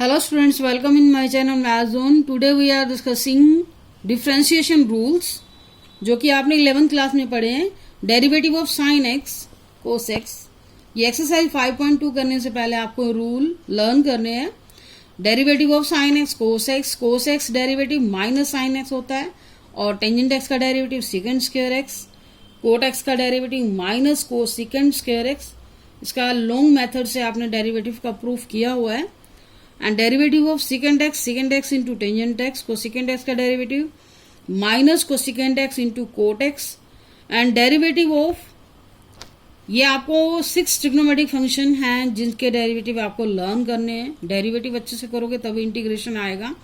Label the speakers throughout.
Speaker 1: Hello students, welcome in my channel Math Zone. Today we are discussing differentiation rules जो कि आपने 11th class में पढ़े हैं. Derivative of sine x cos x. ये exercise 5.2 करने से पहले आपको रूल लर्न करने हैं. Derivative of sine x cos x derivative minus sine x होता है और टेंजेंट एक्स का derivative secant square x. Cot x का derivative minus cosecant square x. इसका लॉन्ग मेथड से आपने डेरिवेटिव का प्रूफ किया हुआ है. And derivative of secant x into tangent x को सिकेंड एक्स का डेरिवेटिव माइनस को second x into cot x. And derivative of ये आपको 6 ट्रिग्नोमेट्रिक फंक्शन हैं जिनके डेरिवेटिव आपको लर्न करने हैं. डेरिवेटिव अच्छे से करोगे तभी इंटीग्रेशन आएगा.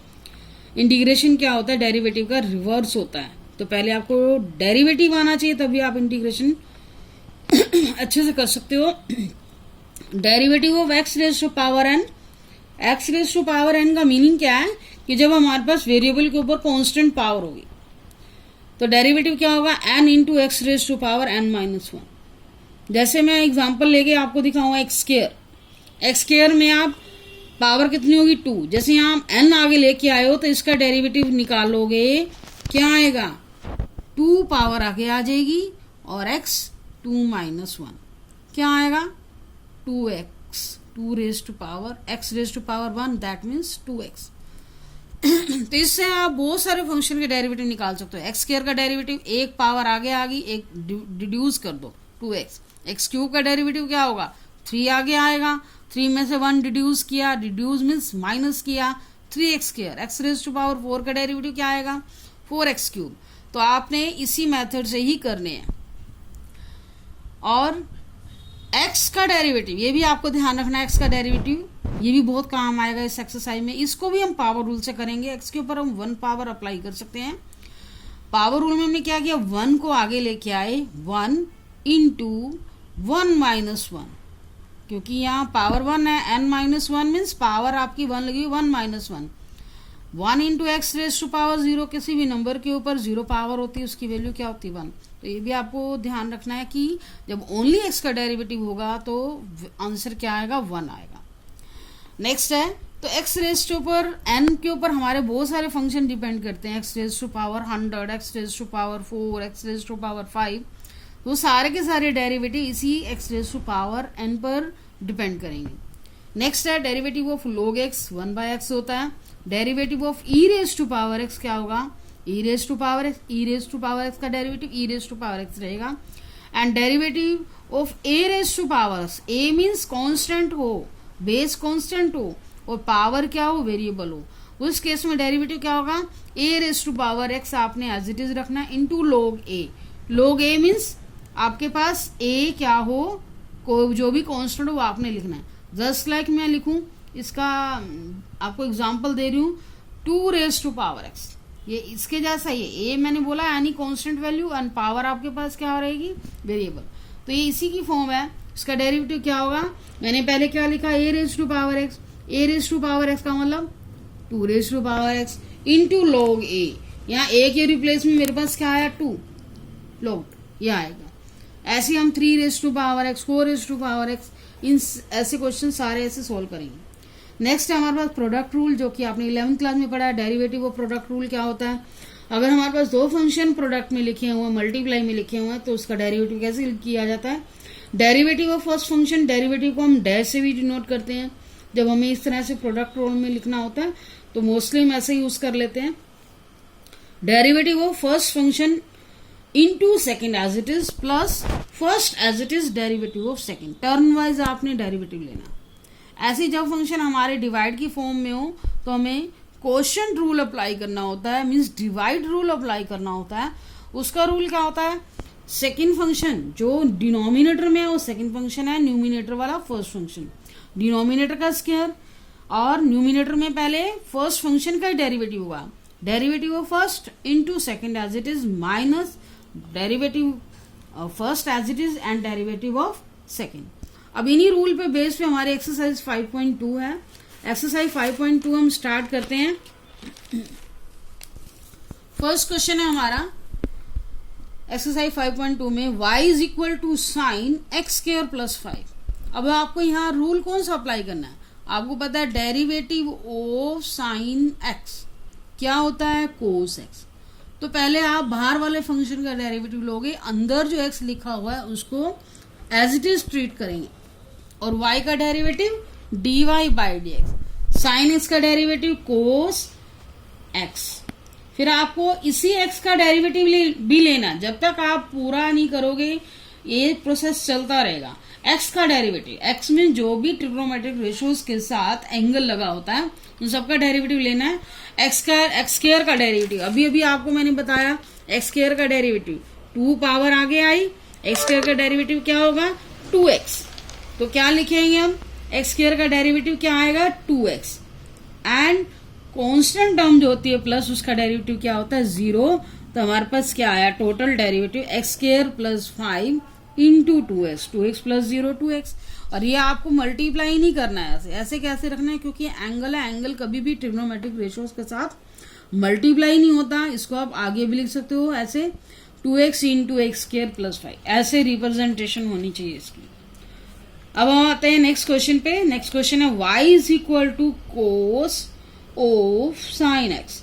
Speaker 1: इंटीग्रेशन क्या होता है? डेरिवेटिव का रिवर्स होता है. तो पहले आपको डेरिवेटिव आना चाहिए तभी आप इंटीग्रेशन अच्छे से कर सकते हो. Derivative of x raise to power n. X raise to power n का मीनिंग क्या है कि जब हमारे पास वेरिएबल के ऊपर कांस्टेंट पावर होगी तो डेरिवेटिव क्या होगा? N into x raise to power n minus 1. जैसे मैं एग्जांपल लेके आपको दिखाऊंगा एक्स स्क्वायर. एक्स स्क्वायर में आप पावर कितनी होगी? 2. जैसे यहाँ आप एन आगे लेके आए हो तो इसका डेरिवेटिव निकालोगे क्या आएगा? 2 पावर आगे आ जाएगी और एक्स 2 माइनस 1 क्या आएगा? 2x 2 raise to power x raise to power 1 that means 2x. तो इससे आप बहुत सारे फंक्शन के डेरिवेटिव निकाल सकते हो. एक्स स्क्वायर का डेरिवेटिव एक पावर आगे आ गई, एक डिड्यूस कर दो 2x. एक्स क्यूब का डेरिवेटिव क्या होगा? 3 आगे आएगा, 3 में से 1 डिड्यूस किया, डिड्यूस मीन्स माइनस किया, 3x square. X raise to power 4 का डेरिवेटिव क्या आएगा? 4x cube. तो आपने इसी मेथड से ही करने हैं. और x का डेरिवेटिव ये भी आपको ध्यान रखना है. x का डेरिवेटिव ये भी बहुत काम आएगा इस एक्सरसाइज में. इसको भी हम पावर रूल से करेंगे. x के ऊपर हम 1 पावर अप्लाई कर सकते हैं. पावर रूल में हमने क्या किया? 1 को आगे लेके आए, 1 इंटू 1 माइनस 1, क्योंकि यहाँ पावर 1 है. n माइनस 1 मीन्स पावर आपकी 1 लगी, 1 minus 1. 1 into x raise to power 0. किसी भी नंबर के ऊपर 0 पावर होती है उसकी वैल्यू क्या होती है? 1. तो ये भी आपको ध्यान रखना है कि जब ओनली एक्स का डेरिवेटिव होगा तो आंसर क्या आएगा? 1 आएगा. नेक्स्ट है तो एक्स रेज टू ऊपर एन के ऊपर हमारे बहुत सारे फंक्शन डिपेंड करते हैं. X raise to power 100, x raise to power 4, x raise to power 5. तो सारे के सारे डेरिवेटिव इसी x raise to power n पर डिपेंड करेंगे. नेक्स्ट है derivative of log x 1/x होता है. Derivative of e raise to power x क्या होगा? E raise to power x. E raise to power x का derivative e raise to power x रहेगा. And derivative of a raise to power x. A means constant हो, base constant हो और power क्या हो? Variable हो. उस case में डेरिवेटिव क्या होगा? ए रेज टू पावर एक्स आपने एज इट इज रखना है इंटू log ए. log ए मीन्स आपके पास ए क्या हो, को जो भी कांस्टेंट हो वो आपने लिखना है. जस्ट लाइक मैं लिखूं, इसका आपको एग्जांपल दे रही हूं, 2 रेज टू पावर एक्स. ये इसके जैसा ही है. ए मैंने बोला any constant value and power आपके पास क्या रहेगी? वेरिएबल. तो ये इसी की फॉर्म है. इसका डेरिवेटिव क्या होगा? मैंने पहले क्या लिखा? A raise to power x. A raise to power x का मतलब 2 raise to power x into log ए. यहाँ ए के रिप्लेस में मेरे पास क्या आया? 2 log ये आएगा. ऐसे हम 3 raise to power x, 4 raise to power x, इन ऐसे क्वेश्चन सारे ऐसे सोल्व करेंगे. नेक्स्ट है हमारे पास प्रोडक्ट रूल जो कि आपने 11th क्लास में पढ़ा है. डेरिवेटिव ऑफ प्रोडक्ट रूल क्या होता है? अगर हमारे पास 2 फंक्शन प्रोडक्ट में लिखे हुए हैं, मल्टीप्लाई में लिखे हुए हैं, तो उसका डेरिवेटिव कैसे किया जाता है? Derivative of first function, derivative को हम डैश से भी डिनोट करते हैं. जब हमें इस तरह से प्रोडक्ट रूल में लिखना होता है तो मोस्टली हम ऐसे यूज कर लेते हैं. Derivative of first function into second as it is plus first as it is derivative of second. Turn wise आपने डेरिवेटिव लेना. ऐसे जब फंक्शन हमारे डिवाइड की फॉर्म में हो तो हमें क्वोशिएंट रूल अप्लाई करना होता है, मीन्स डिवाइड रूल अप्लाई करना होता है. उसका रूल क्या होता है? सेकेंड फंक्शन जो डिनोमिनेटर में है वो सेकेंड फंक्शन है, न्यूमिनेटर वाला फर्स्ट फंक्शन. डिनोमिनेटर का स्क्वायर और न्यूमिनेटर में पहले फर्स्ट फंक्शन का डेरिवेटिव होगा. Derivative of first into second as it is minus derivative first as it is and derivative of second. अब इन्हीं रूल पे बेस पे हमारे एक्सरसाइज 5.2 है. एक्सरसाइज 5.2 हम स्टार्ट करते हैं. फर्स्ट क्वेश्चन है हमारा एक्सरसाइज 5.2 में y is equal to sine x square plus 5. अब आपको यहाँ रूल कौन सा अप्लाई करना है? आपको पता है डेरिवेटिव ऑफ साइन एक्स क्या होता है, कोस एक्स। तो पहले आप बाहर वाले फंक्शन का डेरिवेटिव लोगे, अंदर जो एक्स लिखा हुआ है उसको एज इट इज ट्रीट करेंगे, और y का derivative dy by D x, sine x का डेरिवेटिव कोस एक्स। फिर आपको इसी x का डेरिवेटिव भी लेना, जब तक आप पूरा नहीं करोगे ये प्रोसेस चलता रहेगा। x का डेरिवेटिव, x में जो भी ट्रिग्नोमेट्रिक रेशियोज के साथ एंगल लगा होता है उन सबका डेरिवेटिव लेना है। एक्स स्क्वायर का डेरिवेटिव अभी अभी आपको मैंने बताया, एक्स स्क्वायर का डेरिवेटिव 2 पावर आगे आई, एक्स स्क्वायर का डेरिवेटिव क्या होगा 2x। तो क्या लिखेंगे हम, एक्स स्क्वायर का डेरिवेटिव क्या आएगा 2x, एंड कांस्टेंट टर्म जो होती है प्लस उसका डेरिवेटिव क्या होता है 0। तो हमारे पास क्या आया total derivative x square plus 5 into 2x, 2x plus 0 2x। और ये आपको मल्टीप्लाई नहीं करना है, ऐसे ऐसे कैसे रखना है, क्योंकि एंगल है, एंगल कभी भी ट्रिग्नोमेट्रिक रेशियोज के साथ मल्टीप्लाई नहीं होता। इसको आप आगे भी लिख सकते हो ऐसे 2x into x square plus 5, ऐसे रिप्रेजेंटेशन होनी चाहिए इसकी। अब हम आते हैं नेक्स्ट क्वेश्चन पे। नेक्स्ट क्वेश्चन है y is equal to cos of sine x.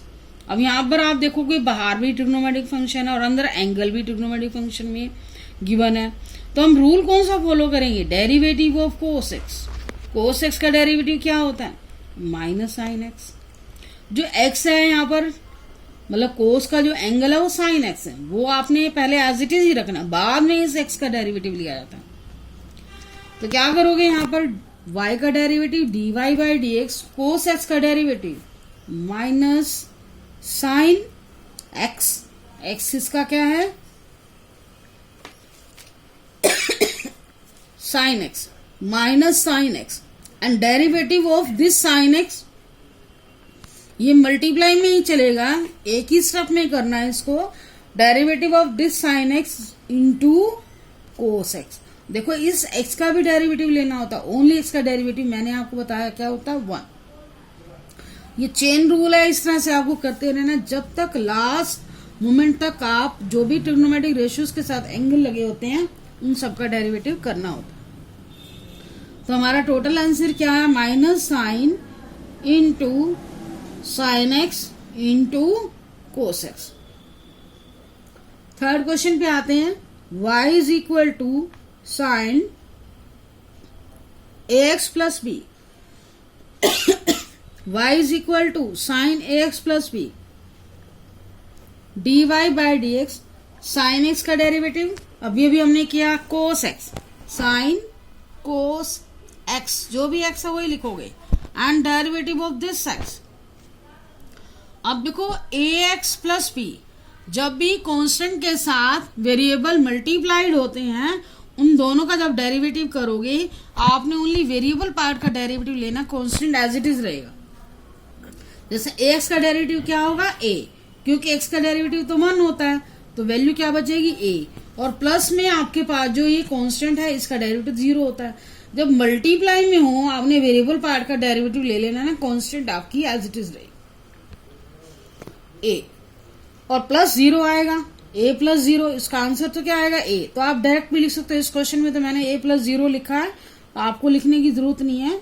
Speaker 1: अब यहाँ पर आप देखोगे बाहर भी ट्रिग्नोमेट्रिक फंक्शन है और अंदर एंगल भी ट्रिग्नोमेट्रिक फंक्शन में गिवन है, तो हम रूल कौन सा फॉलो करेंगे, derivative of cos x. Cos x का डेरिवेटिव क्या होता है माइनस साइन एक्स। जो एक्स है यहाँ पर मतलब कोस का जो एंगल है वो साइन एक्स है, वो आपने पहले एज इट इज ही रखना, बाद में इस एक्स का डेरिवेटिव लिया जाता है। तो क्या करोगे यहाँ पर y का derivative dy by D x, cos x का derivative minus sine x, x इसका क्या है sine x, minus sine x, and derivative of this sine x. ये मल्टीप्लाई में ही चलेगा, एक ही स्टेप में करना है इसको, derivative of this sine x into cos x. देखो इस x का भी डेरिवेटिव लेना होता है, ओनली x का डेरिवेटिव मैंने आपको बताया क्या होता है 1। ये चेन रूल है, इस तरह से आपको करते रहना जब तक लास्ट मोमेंट तक आप जो भी ट्रिग्नोमेट्रिक रेशियोज के साथ एंगल लगे होते हैं उन सबका डेरिवेटिव करना होता है। तो हमारा टोटल आंसर क्या है minus sine into sine x into cos x. Third question पे आते हैं, y is equal to sine ax plus B, y is equal to sine ax plus B, dy by D x, sine x का derivative अभी अभी हमने किया cos x, sine cos x, जो भी एक्स है वही लिखोगे, and derivative of this x. अब देखो ax प्लस बी, जब भी कांस्टेंट के साथ वेरिएबल मल्टीप्लाइड होते हैं उन दोनों का जब डेरिवेटिव करोगे आपने ओनली वेरिएबल पार्ट का डेरिवेटिव लेना, कांस्टेंट एज इट इज रहेगा। जैसे x का डेरिवेटिव क्या होगा a, क्योंकि x का डेरिवेटिव तो 1 होता है तो वैल्यू क्या बचेगी a, और प्लस में आपके पास जो ये कांस्टेंट है इसका डेरिवेटिव 0 होता है। जब मल्टीप्लाई में हो आपने वेरिएबल पार्ट का डेरिवेटिव ले लेना ना, कांस्टेंट आपकी एज इट इज रहेगी a, और प्लस 0 आएगा, a प्लस 0, इसका आंसर तो क्या आएगा a। तो आप डायरेक्ट भी लिख सकते हो, इस क्वेश्चन में तो मैंने a प्लस 0 लिखा है, आपको लिखने की जरूरत नहीं है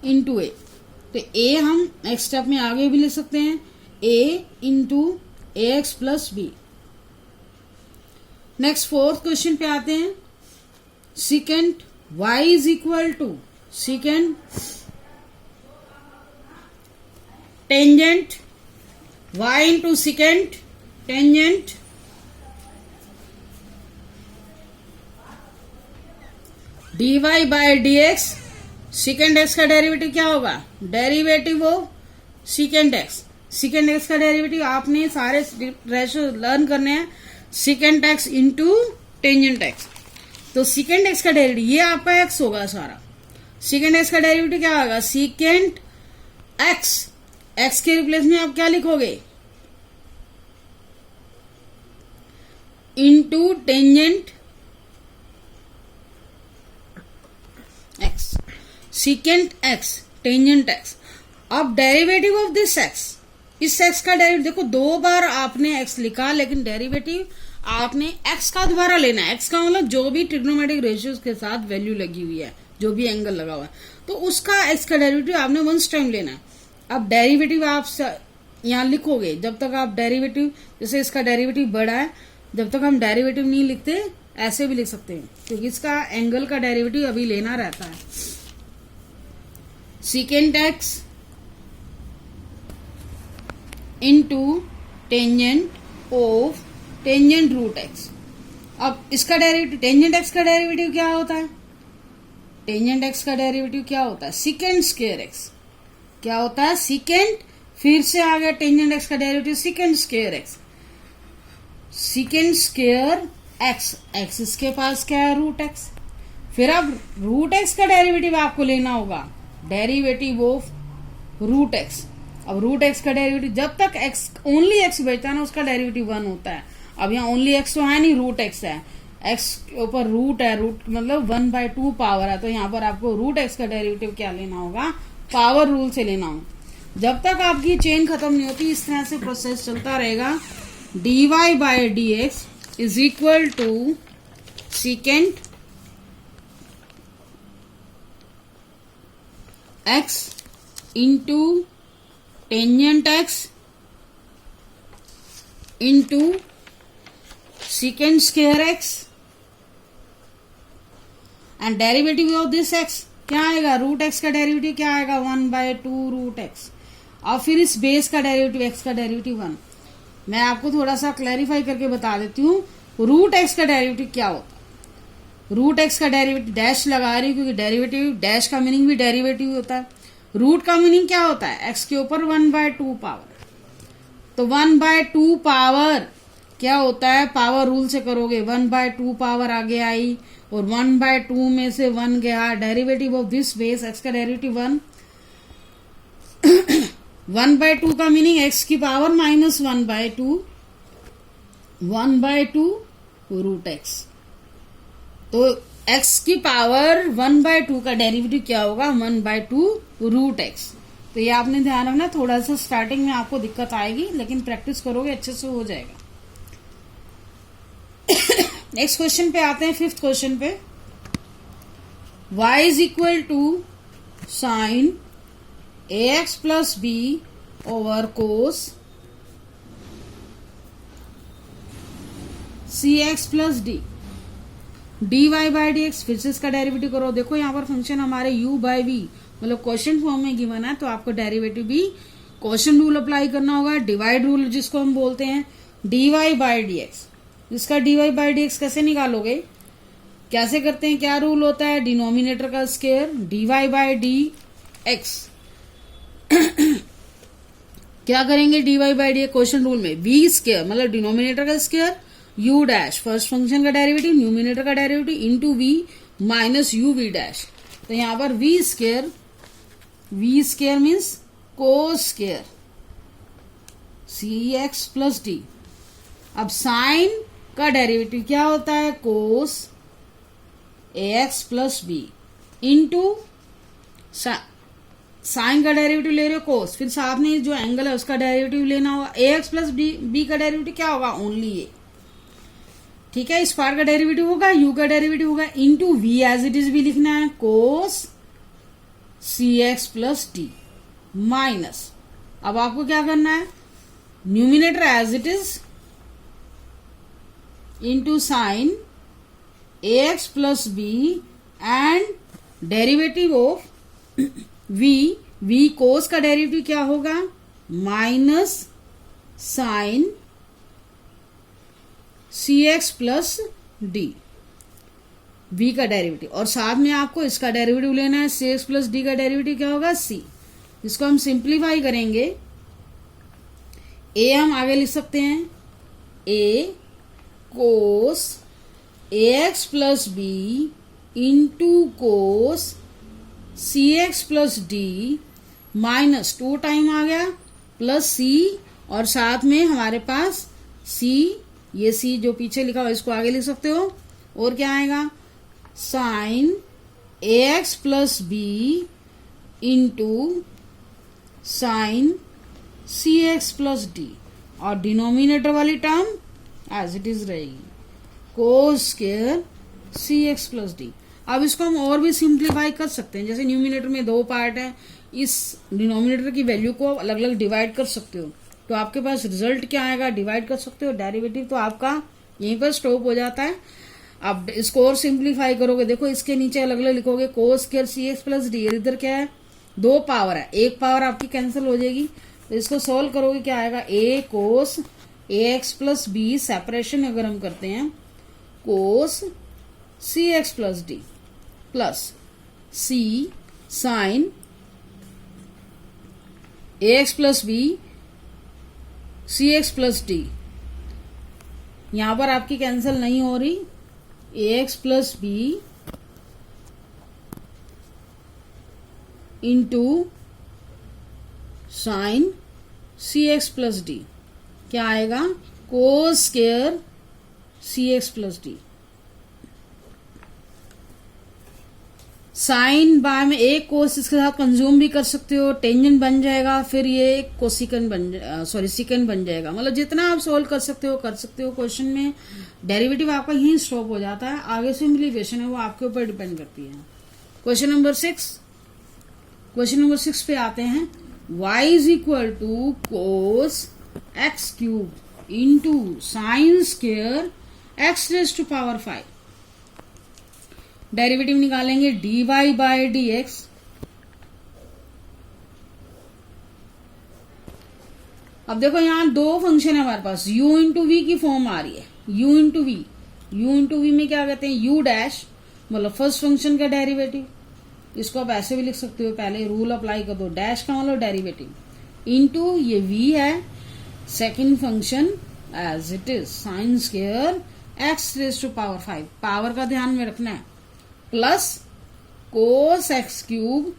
Speaker 1: इंटू a। तो a हम नेक्स्ट स्टेप में आगे भी लिख सकते हैं a into ax plus B. Next fourth question पे आते हैं, second y is equal to second tangent y into second tangent dy by D x. Second x का डेरिवेटिव क्या होगा, derivative of second x. Second x का derivative आपने सारे ratio learn करने हैं, second x into tangent x. तो second x का डेरिवेटिव ये आपका एक्स होगा सारा, सेकेंड एक्स का डेरिवेटिव क्या होगा सेकेंड एक्स, एक्स के रिप्लेस में आप क्या लिखोगे into tangent x, second x tangent x. अब डेरिवेटिव ऑफ दिस एक्स, इस एक्स का डेरिवेटिव देखो 2 बार आपने एक्स लिखा लेकिन डेरिवेटिव आपने एक्स का दोबारा लेना है। एक्स का मतलब जो भी ट्रिग्नोमेट्रिक रेशियोज के साथ वैल्यू लगी हुई है जो भी एंगल लगा हुआ है, तो उसका एक्स का डेरिवेटिव आपने वंस टाइम लेना है। अब डेरिवेटिव आप यहाँ लिखोगे, जब तक आप डेरिवेटिव, जैसे इसका डेरिवेटिव बड़ा है, जब तक हम डेरिवेटिव नहीं लिखते ऐसे भी लिख सकते हैं, क्योंकि इसका एंगल का डेरिवेटिव अभी लेना रहता है। Second x into tangent of tangent root x. अब इसका डेरिवेटिव, टेंजेंट एक्स का डेरिवेटिव क्या होता है? टेंजेंट एक्स का डेरिवेटिव क्या होता है? Second square x. क्या होता है? सेकेंड, फिर से आ गया टेंजेंट एक्स का derivative second square x. Second square x, x इसके पास क्या है? Root x. फिर अब रूट एक्स का डेरिवेटिव आपको लेना होगा, डेरिवेटिव ऑफ रूट एक्स। अब रूट एक्स का डेरिवेटिव, जब तक एक्स ओनली एक्स बचता है ना, उसका डेरिवेटिव 1 होता है। अब यहाँ ओनली एक्स तो है नहीं, रूट एक्स है, एक्स के ऊपर रूट है, रूट मतलब 1/2 पावर है, तो यहाँ पर आपको रूट एक्स का डेरिवेटिव क्या लेना होगा? पावर रूल से लेना होगा। जब तक आपकी चेन खत्म नहीं होती, इस तरह से प्रोसेस चलता रहेगा। dy/dx is equal to second x into tangent x into second square x and derivative of this x क्या आएगा? रूट एक्स का डेरिवेटिव क्या आएगा? 1/2 रूट एक्स। और फिर इस बेस का डेरिवेटिव, एक्स का डेरिवेटिव 1। मैं आपको थोड़ा सा क्लैरिफाई करके बता देती हूँ, रूट एक्स का डेरिवेटिव क्या होता है। रूट एक्स का डेरिवेटिव डैश लगा रही हूँ, क्योंकि डेरिवेटिव, डैश का मीनिंग भी डेरिवेटिव होता है। रूट का मीनिंग क्या होता है? एक्स के ऊपर 1/2 पावर। तो 1/2 पावर क्या होता है? पावर रूल से करोगे, 1/2 पावर आगे आई और 1/2 में से 1 गया, derivative of this base, x का डेरिवेटिव 1। 1/2 का मीनिंग एक्स की पावर माइनस 1/2, 1/2 रूट एक्स। तो एक्स की पावर 1/2 का डेरिवेटिव क्या होगा? 1/2 रूट एक्स। तो ये आपने ध्यान रखना, थोड़ा सा स्टार्टिंग में आपको दिक्कत आएगी, लेकिन प्रैक्टिस करोगे अच्छे से हो जाएगा। नेक्स्ट क्वेश्चन पे आते हैं, 5th क्वेश्चन पे। y is equal to sine ax plus b over cos cx plus d dy/dx। फिर से इसका डेरिवेटिव करो। देखो यहाँ पर फंक्शन हमारे u/v मतलब क्वेश्चन फॉर्म में गिवन है, तो आपको डेरिवेटिव भी क्वेश्चन रूल अप्लाई करना होगा, डिवाइड रूल जिसको हम बोलते हैं। dy/dx, इसका dy/dx कैसे निकालोगे? कैसे करते हैं? क्या रूल होता है? डिनोमिनेटर का स्क्वायर, dy/dx। क्या करेंगे dy/dx क्वेश्चन रूल में? v स्क्वायर मतलब डिनोमिनेटर का square, u dash first function का डेरिवेटिव, न्यूमिनेटर का derivative into v minus uv dash. तो यहाँ पर v स्क्वायर मीन्स कोस स्क्वायर cx प्लस d। अब साइन का डेरिवेटिव क्या होता है? कोस ax plus b into sign का डेरिवेटिव ले रहे हो कोस, फिर साथ में जो एंगल है उसका डेरिवेटिव लेना होगा। ax प्लस b का डेरिवेटिव क्या होगा? ओनली ए। ठीक है, इस पार्ट का डेरिवेटिव होगा, u का डेरिवेटिव होगा, into v as it is भी लिखना है, cos cx plus d minus. अब आपको क्या करना है? Numerator as it is into sine ax plus b and derivative of v cos का डेरिवेटिव क्या होगा? Minus sine cx plus d, v का डेरिवेटिव। और साथ में आपको इसका डेरिवेटिव लेना है, cx प्लस d का डेरिवेटिव क्या होगा? c। इसको हम सिंप्लीफाई करेंगे, a हम आगे लिख सकते हैं, a cos ax plus b into cos cx plus d minus 2 time आ गया प्लस c, और साथ में हमारे पास c, ये c जो पीछे लिखा हुआ इसको आगे लिख सकते हो। और क्या आएगा? Sine ax plus b into sine cx plus d, और डिनोमिनेटर वाली टर्म एज इट इज रहेगी, cos square cx plus d। अब इसको हम और भी सिंप्लीफाई कर सकते हैं, जैसे न्यूमिनेटर में 2 पार्ट है, इस डिनोमिनेटर की वैल्यू को अलग अलग डिवाइड कर सकते हो, तो आपके पास रिजल्ट क्या आएगा, डिवाइड कर सकते हो, डेरिवेटिव तो आपका यहीं पर स्टॉप हो जाता है। अब इसको और सिंप्लीफाई करोगे, देखो इसके नीचे अलग अलग लिखोगे, कोस square c x plus D, इधर क्या है 2 पावर है, 1 पावर आपकी कैंसिल हो जाएगी, तो इसको सोल्व करोगे क्या आएगा, a cos a x plus b, separation अगर हम करते हैं cos c x plus d plus c sine a x plus b c x plus d, यहां पर आपकी कैंसिल नहीं हो रही, a x plus b into sine c x plus d, क्या आएगा cos square c x plus d, sine by में एक कोस इसके साथ कंज्यूम भी कर सकते हो, टेंजेंट बन जाएगा, फिर ये कोसिकन सिकन बन जाएगा, मतलब जितना आप सोल्व कर सकते हो क्वेश्चन में। डेरिवेटिव आपका यही स्टॉप हो जाता है, आगे सिंप्लीफिकेशन है वो आपके ऊपर डिपेंड करती है। क्वेश्चन नंबर 6 पे आते हैं, y is equal to cos x cube into sine square x raise to power 5, derivative निकालेंगे dy बाय dx, अब देखो यहां 2 फंक्शन है हमारे पास, u इंटू वी की फॉर्म आ रही है, u इंटू वी में क्या कहते हैं u डैश, मतलब फर्स्ट फंक्शन का डेरिवेटिव, इसको आप ऐसे भी लिख सकते हो, पहले रूल अप्लाई कर दो, डैश का मतलब डेरिवेटिव, इंटू ये v है second function as it is sine square x raise to power 5, power का ध्यान में रखना है, plus cos x cube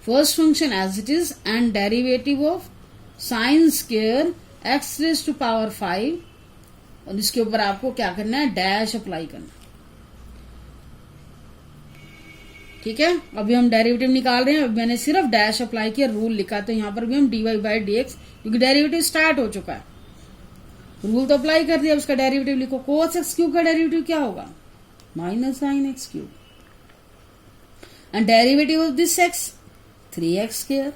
Speaker 1: first function as it is and derivative of sine square x raise to power 5, और इसके ऊपर आपको क्या करना है, डैश अप्लाई करना, ठीक है। अभी हम डेरिवेटिव निकाल रहे हैं, अभी मैंने सिर्फ डैश अप्लाई किया, रूल लिखा, तो यहां पर भी हम dy बाई dx, क्योंकि डेरिवेटिव स्टार्ट हो चुका है, रूल तो अप्लाई कर दिया, उसका डेरिवेटिव लिखो, कोस एक्स क्यूब का डेरिवेटिव क्या होगा, minus sine x cube, and derivative of this x 3x square,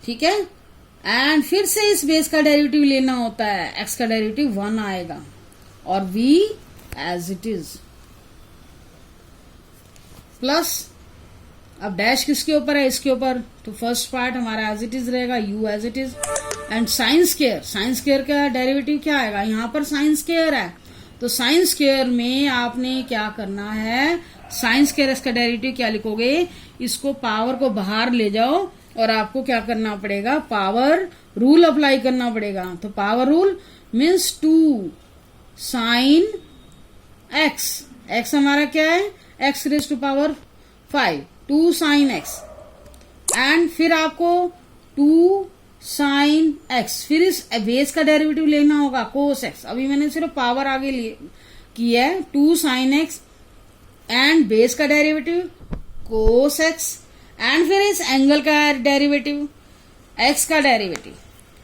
Speaker 1: ठीक है। एंड फिर से इस बेस का डेरिवेटिव लेना होता है, x का डेरिवेटिव 1 आएगा, और v as it is, plus अब डैश किसके ऊपर है, इसके ऊपर, तो फर्स्ट पार्ट हमारा एज इट इज रहेगा, u as it is, and sine square का डेरिवेटिव क्या आएगा, यहां पर साइन स्क्वायर है, तो साइन स्क्वायर में आपने क्या करना है, साइन स्क्वायर इसका डेरिवेटिव क्या लिखोगे, इसको पावर को बाहर ले जाओ, और आपको क्या करना पड़ेगा, पावर रूल अप्लाई करना पड़ेगा, तो power rule means 2 sine x हमारा क्या है, x raise to power 5, 2 sine x, and फिर आपको 2 साइन एक्स, फिर इस बेस का डेरिवेटिव लेना होगा कोस एक्स, अभी मैंने सिर्फ पावर आगे किया है, 2 साइन एक्स एंड बेस का डेरिवेटिव कोस एक्स, एंड फिर इस एंगल का डेरिवेटिव एक्स का derivative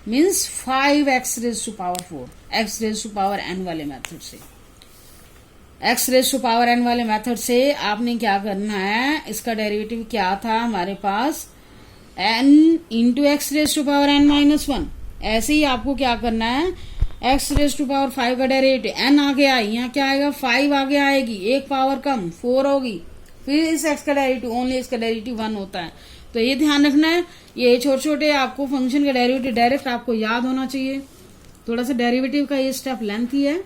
Speaker 1: means 5x raise to power 4, x raise to power n वाले मेथड से, x raise to power n वाले मेथड से आपने क्या करना है, इसका डेरिवेटिव क्या था हमारे पास, n into x raise to power n minus 1, ऐसे ही आपको क्या करना है, x रेज टू पावर 5 का डेरिवेटिव, n आगे आई, यहाँ क्या आएगा 5 आगे आएगी, एक पावर कम 4 होगी, फिर इस x का डेरिवेटिव, ओनली इसका डेरिवेटिव 1 होता है, तो ये ध्यान रखना है, ये छोटे छोटे आपको फंक्शन का डेरिवेटिव डायरेक्ट आपको याद होना चाहिए, थोड़ा सा डेरिवेटिव का ये स्टेप लेंथी है,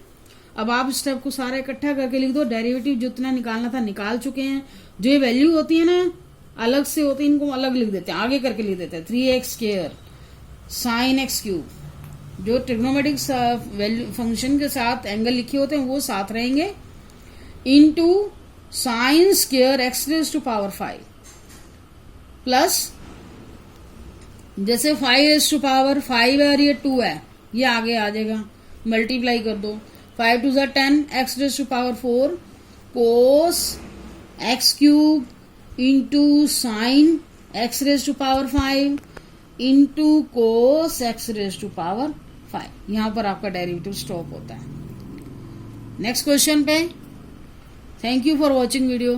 Speaker 1: अब आप स्टेप को सारा इकट्ठा करके लिख दो, डेरिवेटिव जितना निकालना था निकाल चुके हैं, जो ये वैल्यू होती है ना अलग से होती है, इनको अलग लिख देते हैं, आगे करके लिख देते हैं, 3x square sine x cube, जो ट्रिग्नोमेट्रिक फंक्शन के साथ एंगल लिखे होते हैं वो साथ रहेंगे, into sine square x raise to power 5, plus जैसे 5 रेज टू पावर 5 है और ये 2 है, ये आगे आ जाएगा, मल्टीप्लाई कर दो, 5 2 10 x raise to power 4 cos x cube into sine x raise to power 5 into cos x raise to power 5, यहां पर आपका डेरिवेटिव स्टॉप होता है। नेक्स्ट क्वेश्चन पे thank you for watching video.